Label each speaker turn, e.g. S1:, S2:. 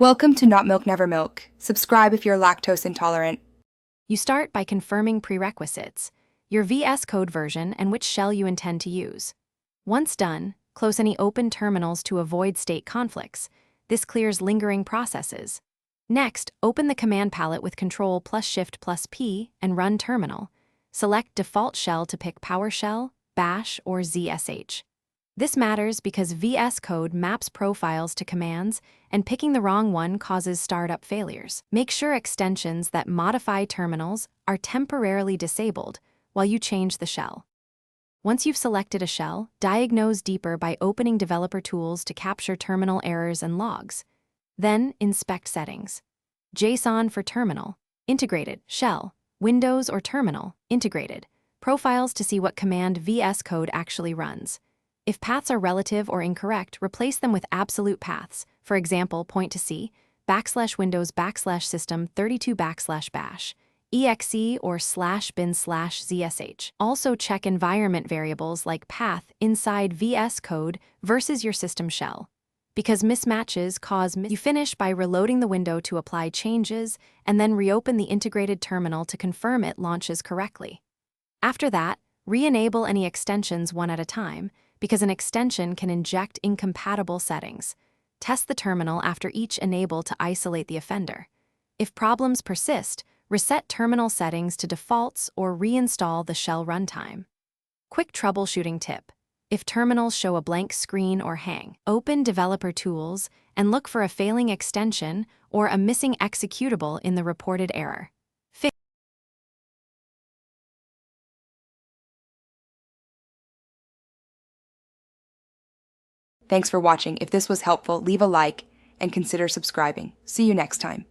S1: Welcome to Not Milk Never Milk. Subscribe if you're lactose intolerant.
S2: You start by confirming prerequisites, your VS Code version and which shell you intend to use. Once done, close any open terminals to avoid state conflicts. This clears lingering processes. Next, open the command palette with Ctrl+Shift+P and run terminal. Select default shell to pick PowerShell, Bash, or ZSH. This matters because VS Code maps profiles to commands, and picking the wrong one causes startup failures. Make sure extensions that modify terminals are temporarily disabled while you change the shell. Once you've selected a shell, diagnose deeper by opening developer tools to capture terminal errors and logs. Then, inspect settings. JSON for terminal, integrated, shell, Windows or terminal, integrated, profiles to see what command VS Code actually runs. If paths are relative or incorrect, replace them with absolute paths. For example, point to C, \windows\system32\bash, exe or /bin/zsh. Also check environment variables like path inside VS Code versus your system shell, because mismatches cause You finish by reloading the window to apply changes and then reopen the integrated terminal to confirm it launches correctly. After that, re-enable any extensions one at a time, because an extension can inject incompatible settings. Test the terminal after each enable to isolate the offender. If problems persist, reset terminal settings to defaults or reinstall the shell runtime. Quick troubleshooting tip. If terminals show a blank screen or hang, open Developer Tools and look for a failing extension or a missing executable in the reported error.
S1: Thanks for watching. If this was helpful, leave a like and consider subscribing. See you next time.